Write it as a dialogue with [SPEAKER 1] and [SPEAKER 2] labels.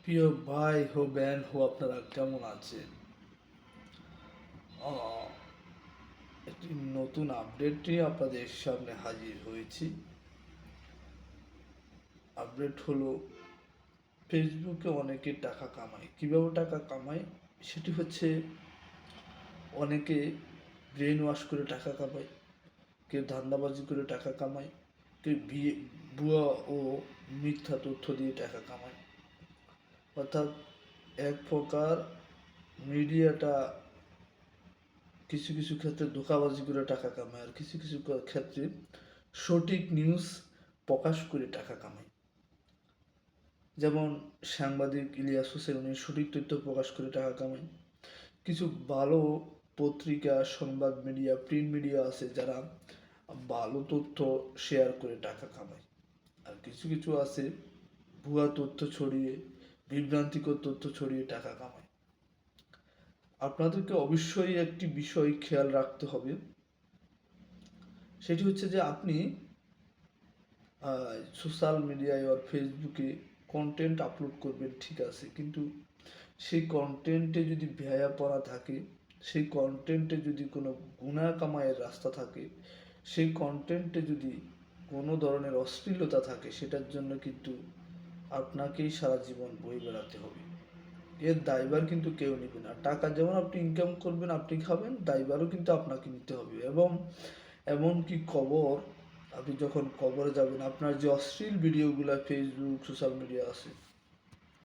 [SPEAKER 1] প্রিয় ভাই হো ব্যান হো, আপনারা কেমন আছেন? আহ, একটি নতুন আপডেট নিয়ে আপনাদের সামনে হাজির হয়েছি। আপডেট হলো, ফেসবুকে অনেকে টাকা কামায়। কিভাবে টাকা কামায় সেটি হচ্ছে, অনেকে ব্রেন ওয়াশ করে টাকা কামায়, কেউ ধান্দাবাজি করে টাকা কামায়, কেউ বিয়ে ভুয়া ও মিথ্যা তথ্য দিয়ে টাকা কামায়। অর্থাৎ এক প্রকার মিডিয়াটা কিছু কিছু ক্ষেত্রে ধোঁকাবাজি করে টাকা কামায়, আর কিছু কিছু ক্ষেত্রে সঠিক নিউজ প্রকাশ করে টাকা কামায়। যেমন সাংবাদিক ইলিয়াস হোসেন, উনি সঠিক তথ্য প্রকাশ করে টাকা কামায়। কিছু ভালো পত্রিকা, সংবাদ মিডিয়া, প্রিন্ট মিডিয়া আছে যারা ভালো তথ্য শেয়ার করে টাকা কামায়। আর কিছু কিছু আছে ভুয়া তথ্য ছড়িয়ে, বিভ্রান্তিকর তথ্য ছড়িয়ে টাকা কামায়। আপনাদেরকে অবশ্যই একটি বিষয় খেয়াল রাখতে হবে, সেটি হচ্ছে যে আপনি সোশ্যাল মিডিয়ায় আর ফেসবুকে কন্টেন্ট আপলোড করবেন, ঠিক আছে, কিন্তু সেই কন্টেন্টে যদি পড়া থাকে, সেই কন্টেন্টে যদি কোনো গুনাহ কামাইয়ের রাস্তা থাকে, সেই কন্টেন্টে যদি কোনো ধরনের অশ্লীলতা থাকে, সেটার জন্য কিন্তু আপনাকেই সারা জীবন বয়ে বেড়াতে হবে। এর দায়ভার কিন্তু কেউ নেবে না। টাকা যেমন আপনি ইনকাম করবেন, আপনি খাবেন, দায়ভারও কিন্তু আপনাকে নিতে হবে। এবং এমনকি আপনি যখন কবরে যাবেন, আপনার যে অশ্লীল ভিডিওগুলো ফেসবুক সোশ্যাল মিডিয়া আছে,